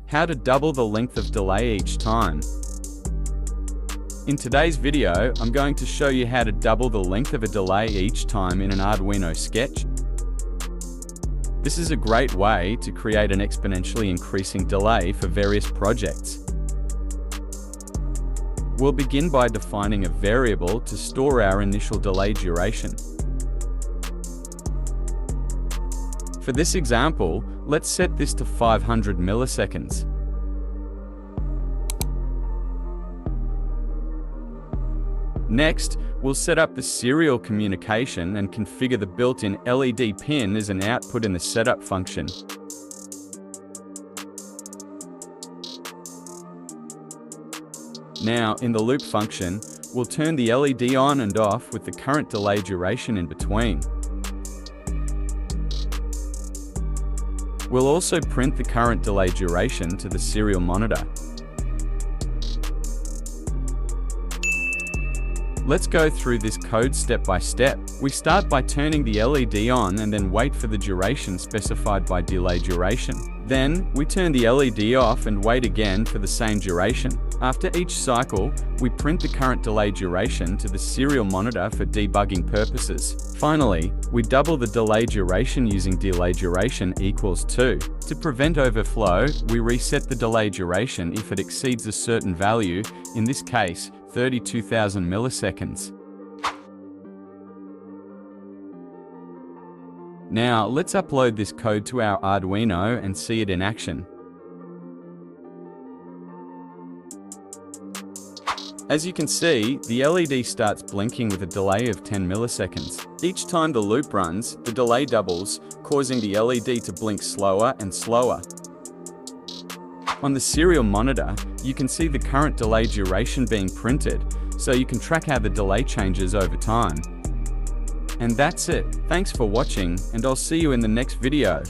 How to double the length of delay each time. In today's video, I'm going to show you how to double the length of a delay each time in an Arduino sketch. This is a great way to create an exponentially increasing delay for various projects. We'll begin by defining a variable to store our initial delay duration. For this example, let's set this to 500 milliseconds. Next, we'll set up the serial communication and configure the built-in LED pin as an output in the setup function. Now, in the loop function, we'll turn the LED on and off with the current delay duration in between. We'll also print the current delay duration to the serial monitor. Let's go through this code step by step. We start by turning the LED on and then wait for the duration specified by delay duration. Then, we turn the LED off and wait again for the same duration. After each cycle, we print the current delay duration to the serial monitor for debugging purposes. Finally, we double the delay duration using delay duration equals 2. To prevent overflow, we reset the delay duration if it exceeds a certain value, in this case, 32,000 milliseconds. Now, let's upload this code to our Arduino and see it in action. As you can see, the LED starts blinking with a delay of 10 milliseconds. Each time the loop runs, the delay doubles, causing the LED to blink slower and slower. On the serial monitor, you can see the current delay duration being printed, so you can track how the delay changes over time. And that's it. Thanks for watching, and I'll see you in the next video.